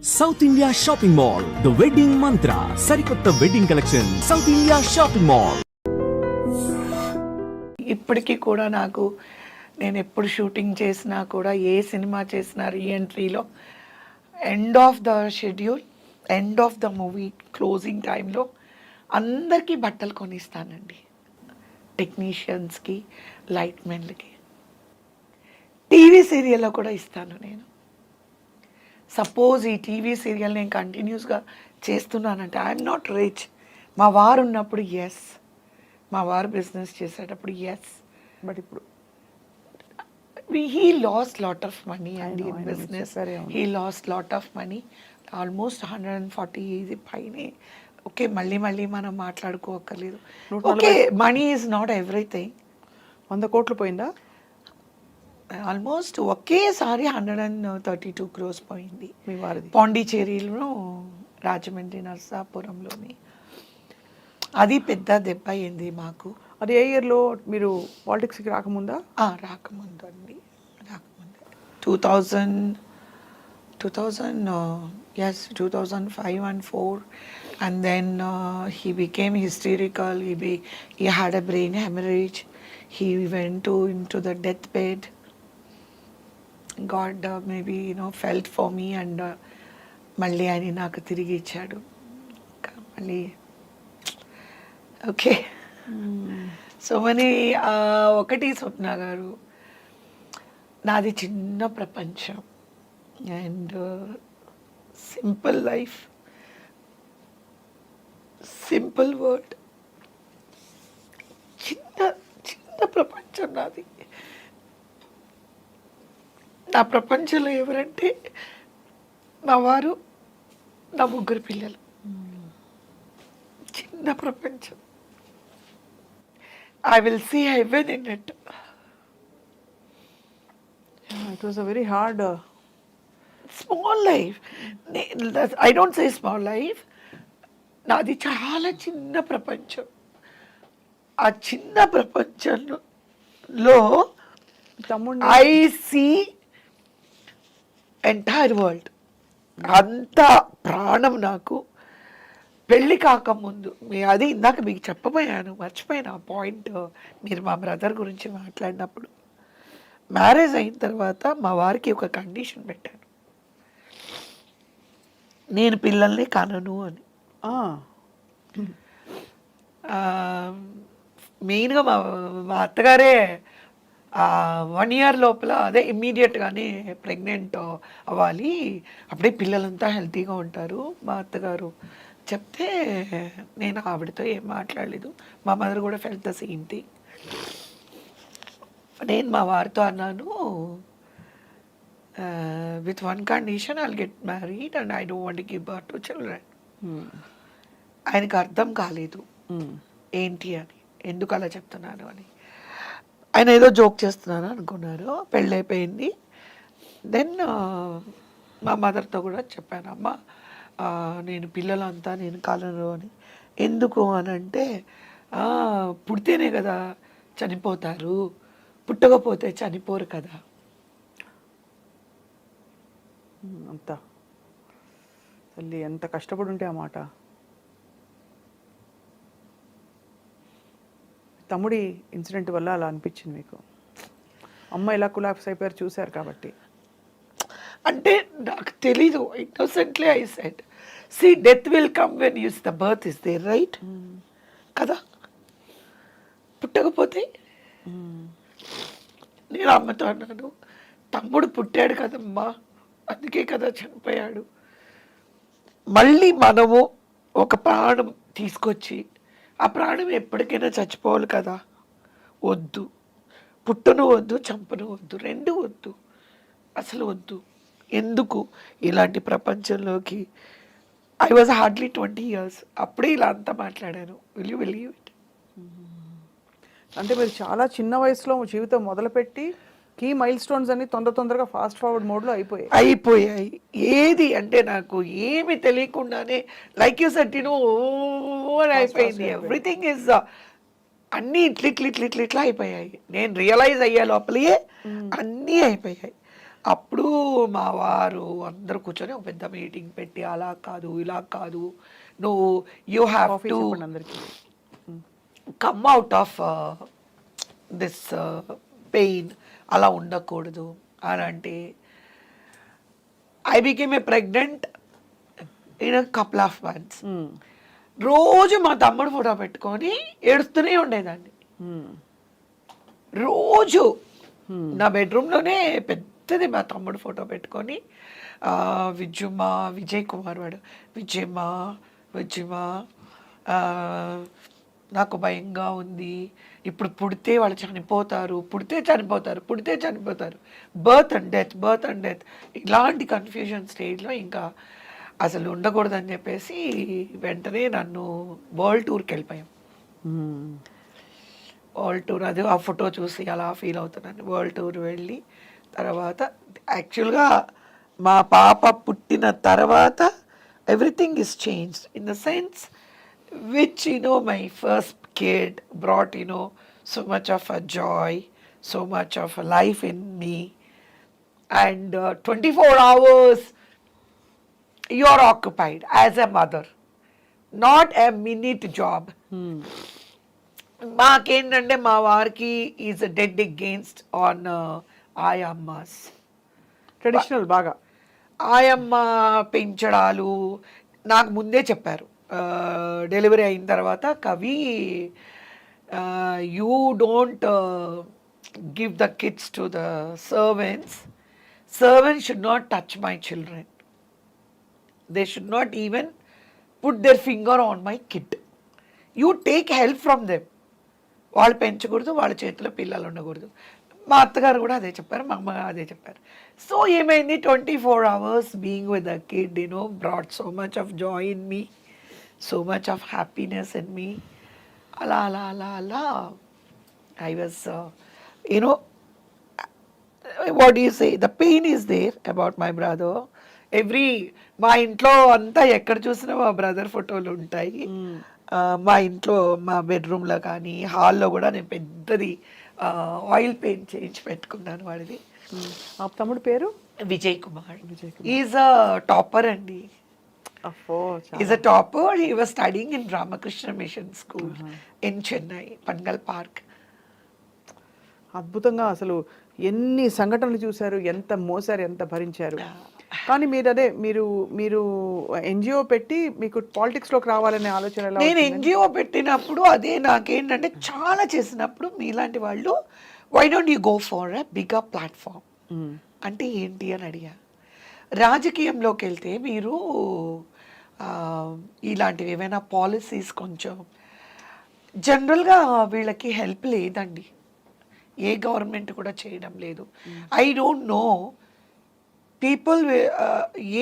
South India shopping mall the wedding మంత్ర సరికొత్త wedding collection south India shopping mall. ఇప్పటికీ కూడా నాకు నేను ఎప్పుడు షూటింగ్ చేసినా కూడా ఏ సినిమా చేసినా రీఎంట్రీలో end of the schedule end of the movie closing టైంలో అందరికీ బట్టలు కొనిస్తానండి. టెక్నీషియన్స్కి, లైట్ మెన్లకి, టీవీ సీరియల్లో కూడా ఇస్తాను నేను. సపోజ్ ఈ టీవీ సీరియల్ నేను కంటిన్యూస్గా చేస్తున్నానంటే ఐఎమ్ నాట్ రిచ్. మా వారు ఉన్నప్పుడు ఎస్, మా వారు బిజినెస్ చేసేటప్పుడు ఎస్, బట్ ఇప్పుడు he lost lot of money and in business he lost lot of money, almost 140 పైనే. ఓకే, మళ్ళీ మనం మాట్లాడుకోకర్లేదు. Okay, money is not everything. 100 కోట్లు పోయిందా? ఆల్మోస్ట్ ఒకేసారి 132 crores పోయింది. మీ వారిది పాండిచేరిలో, రాజమండ్రి, నరసాపురంలోని. అది పెద్ద దెబ్బ అయింది మాకు. అది ఏ ఇయర్లో? మీరు పాలిటిక్స్కి రాకముందా? రాకముందు అండి, రాకముందు 2005 and 4, and then he became hysterical. He had a brain hemorrhage. He went into the deathbed. God maybe felt for me and మళ్ళీ ఆయన నాకు తిరిగి ఇచ్చాడు. మళ్ళీ ఓకే. So money. ఒకటి స్వప్న గారు, నాది చిన్న ప్రపంచం and simple life, simple world. చిన్న చిన్న ప్రపంచం నాది. నా ప్రపంచంలో ఎవరంటే మా వారు, నా 3 పిల్లలు. చిన్న ప్రపంచం. I will see heaven in it. It was a very hard small life. I don't say small life. నాది చాలా చిన్న ప్రపంచం. ఆ చిన్న ప్రపంచంలో తమ్ముడు ఐ సీ ఎంటైర్ వరల్డ్. అంత ప్రాణం నాకు. పెళ్ళి కాకముందు అది ఇందాక మీకు చెప్పబోయాను, మర్చిపోయాను ఆ పాయింట్. మీరు మా బ్రదర్ గురించి మాట్లాడినప్పుడు, మ్యారేజ్ అయిన తర్వాత మా వారికి ఒక కండిషన్ పెట్టాను, నేను పిల్లల్ని కనను అని. మెయిన్గా మా అత్తగారే 1 year లోపల, అదే ఇమ్మీడియట్గానే ప్రెగ్నెంట్ అవ్వాలి, అప్పుడే పిల్లలంతా హెల్తీగా ఉంటారు మా అత్తగారు చెప్తే, నేను ఆవిడతో ఏం మాట్లాడలేదు. మా మదర్ కూడా ఫెల్ట్ ద సేమ్ థింగ్. నేను మా వారితో అన్నాను, with one condition, I'll get married and I don't want to give birth to children. ఆయనకు అర్థం కాలేదు ఏంటి అని, ఎందుకు అలా చెప్తున్నాను అని. ఆయన ఏదో జోక్ చేస్తున్నాను అనుకున్నారు. పెళ్ళైపోయింది. దెన్ మా మదర్తో కూడా చెప్పాను, అమ్మ నేను పిల్లలంతా నేను కలను అని. ఎందుకు అని అంటే, పుడితేనే కదా చనిపోతారు, పుట్టకపోతే చనిపోరు కదా. అంత తల్లి ఎంత కష్టపడి ఉంటే ఆ మాట. తమ్ముడి ఇన్సిడెంట్ వల్ల అలా అనిపించింది మీకు? అమ్మ ఎలా కులాప్స్ అయిపోయారు చూశారు కాబట్టి. అంటే నాకు తెలీదు, innocently I said, see death will come when use the birth is there, right కదా. పుట్టకపోతే నేను అమ్మతో అన్నాను, తమ్ముడు పుట్టాడు కదమ్మా, అందుకే కదా చనిపోయాడు. మళ్ళీ మనము ఒక ప్రాణం తీసుకొచ్చి, ఆ ప్రాణం ఎప్పటికైనా చచ్చిపోవాలి కదా. వద్దు, పుట్టును వద్దు, చంపను వద్దు, 2 వద్దు, అసలు వద్దు. ఎందుకు ఇలాంటి ప్రపంచంలోకి? ఐ వాజ్ హార్డ్లీ 20 years, అప్పుడే ఇలా అంతా మాట్లాడాను. Will you believe it? అంటే మీరు చాలా చిన్న వయసులో జీవితం మొదలుపెట్టి కీ మైల్ స్టోన్స్ అన్ని తొందరగా ఫాస్ట్ ఫార్వర్డ్ మోడ్లో అయిపోయాయి. ఏది అంటే నాకు ఏమి తెలియకుండానే, లైక్ యూ సెడ్, అయిపోయింది. ఎవ్రీథింగ్ ఈజ్ అన్నీ ఇట్లా అయిపోయాయి. నేను రియలైజ్ అయ్యే లోపలే అన్నీ అయిపోయాయి. అప్పుడు మా వారు అందరూ కూర్చొని ఒక పెద్ద మీటింగ్ పెట్టి అలా కాదు ఇలా కాదు నువ్వు యూ హ్యావ్ కాఫీ టు చెప్పండి అందరికి. Come out of this pain, అలా ఉండకూడదు అని అంటే I became a pregnant in a couple of months. రోజు మా తమ్ముడు ఫోటో పెట్టుకొని ఏడుస్తూనే ఉండేదాన్ని. రోజు నా బెడ్రూమ్లోనే పెద్దది మా తమ్ముడు ఫోటో పెట్టుకొని విజయమ్మ, విజయ్ కుమార్ వాడు, విజయమ్మ విజయమ్మ నాకు భయంగా ఉంది, ఇప్పుడు పుడితే వాళ్ళు చనిపోతారు, పుడితే చనిపోతారు, పుడితే చనిపోతారు, బర్త్ అండ్ డెత్ ఇలాంటి కన్ఫ్యూజన్ స్టేజ్లో ఇంకా అసలు ఉండకూడదని చెప్పేసి వెంటనే నన్ను వరల్డ్ టూర్కి వెళ్ళిపోయాం. వరల్డ్ టూర్, అది ఆ ఫోటో చూసి అలా ఫీల్ అవుతున్నాను. వరల్డ్ టూర్ వెళ్ళి తర్వాత యాక్చువల్గా మా పాప పుట్టిన తర్వాత everything is changed in the sense which my first kid brought so much of a joy, so much of a life in me, and 24 hours you are occupied as a mother, not a minute job. మాకేంటంటే మా వారికి is dead against on ఆయమ్మస్. Traditional బాగా ఆయమ్మ పెంచడాలు నాకు ముందే చెప్పారు. Delivery అయిన తర్వాత కవి you don't give the kids to the servants should not touch my children, they should not even put their finger on my kid, you take help from them. వాళ్ళు పెంచకూడదు, వాళ్ళ చేతిలో పిల్లలు ఉండకూడదు. మా అత్తగారు కూడా అదే చెప్పారు, మా అమ్మ అదే చెప్పారు. సో ఏమైంది, 24 hours being with the kid brought so much of Joy in me, so much of happiness in me. Ala. I was, what do you say? The pain is there about my brother. మా ఇంట్లో అంతా ఎక్కడ చూసినా మా brother ఫోటోలు ఉంటాయి. మా ఇంట్లో మా బెడ్రూమ్లో కానీ హాల్లో కూడా నేను పెద్దది ఆయిల్ పెయింట్ చేయించి పెట్టుకున్నాను వాడిది. ఆ తమ్ముడు పేరు Vijay Kumar. Is a topper అండి. He's a topper. He was studying in Ramakrishna Mission School in Chennai, Pangal Park. అద్భుతంగా అసలు ఎన్ని సంఘటనలు చూశారు, ఎంత మోసారు, ఎంత భరించారు. కానీ మీరు ఎన్జిఓ పెట్టి మీకు పాలిటిక్స్లోకి రావాలనే ఆలోచన ఎలా? నేను ఎన్జిఓ పెట్టినప్పుడు అదే నాకేంటంటే చాలా చేసినప్పుడు మీలాంటి వాళ్ళు why don't you go for a bigger platform అంటే ఏంటి అని అడిగా. రాజకీయంలోకి వెళ్తే మీరు ఇలాంటివి ఏమైనా పాలసీస్ కొంచెం జనరల్గా వీళ్ళకి హెల్ప్ లేదండి, ఏ గవర్నమెంట్ కూడా చేయడం లేదు. I don't know people,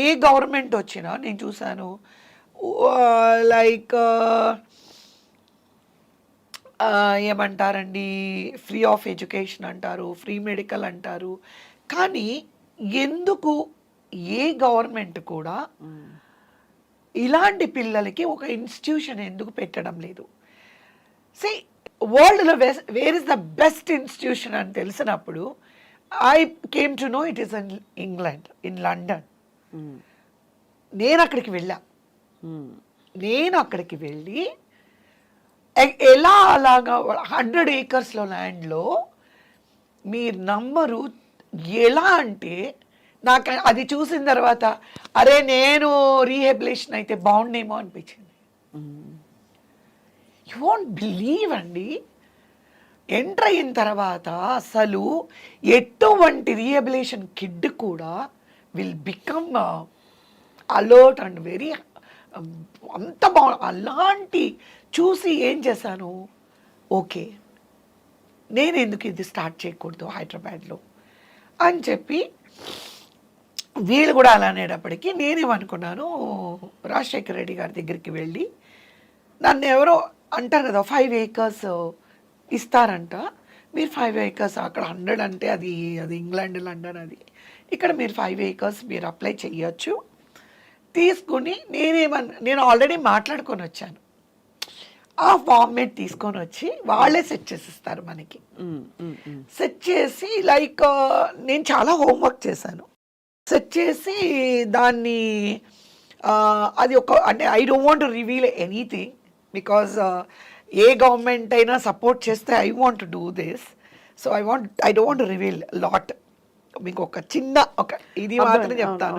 A government వచ్చినా నేను చూశాను లైక్ ఏమంటారండి, ఫ్రీ ఆఫ్ ఎడ్యుకేషన్ అంటారు, ఫ్రీ మెడికల్ అంటారు. కానీ ఎందుకు ఏ గవర్నమెంట్ కూడా ఇలాంటి పిల్లలకి ఒక ఇన్స్టిట్యూషన్ ఎందుకు పెట్టడం లేదు? సి వరల్డ్లో where is the best institution అని తెలిసినప్పుడు I came to know it is in England, in London. నేను అక్కడికి వెళ్ళి ఎలా అలాగా 100 acres ల్యాండ్లో మీరు నమ్మరు, ఎలా అంటే నాకు అది చూసిన తర్వాత అరే నేను రీహెబిలేషన్ అయితే బాగుండేమో అనిపించింది. యూ వోంట్ బిలీవ్ అండి, ఎంటర్ అయిన తర్వాత అసలు ఎటువంటి రీహెబిలేషన్ కిడ్ కూడా will become alert and very అంత బాగు. అలాంటి చూసి ఏం చేశాను, ఓకే నేను ఎందుకు ఇది స్టార్ట్ చేయకూడదు హైదరాబాద్లో అని చెప్పి వీళ్ళు కూడా అలా అనేటప్పటికీ నేనేమనుకున్నాను, రాజశేఖర రెడ్డి గారి దగ్గరికి వెళ్ళి నన్ను ఎవరో అంటారు కదా 5 acres ఇస్తారంట, మీరు 5 acres అక్కడ 100 అంటే అది ఇంగ్లాండ్ లండన్, అది ఇక్కడ మీరు 5 acres మీరు అప్లై చేయొచ్చు తీసుకుని నేను ఆల్రెడీ మాట్లాడుకొని వచ్చాను. ఆ ఫార్మేట్ తీసుకొని వచ్చి వాళ్ళే సెట్ చేసిస్తారు మనకి. సెట్ చేసి లైక్ నేను చాలా హోంవర్క్ చేశాను. సెట్ చేసి దాన్ని అది ఒక అంటే I don't want to reveal anything because A government అయినా సపోర్ట్ చేస్తే I want to do this. So I don't want to reveal lot. మీకు ఒక చిన్న ఒక ఇది మాత్రం చెప్తాను.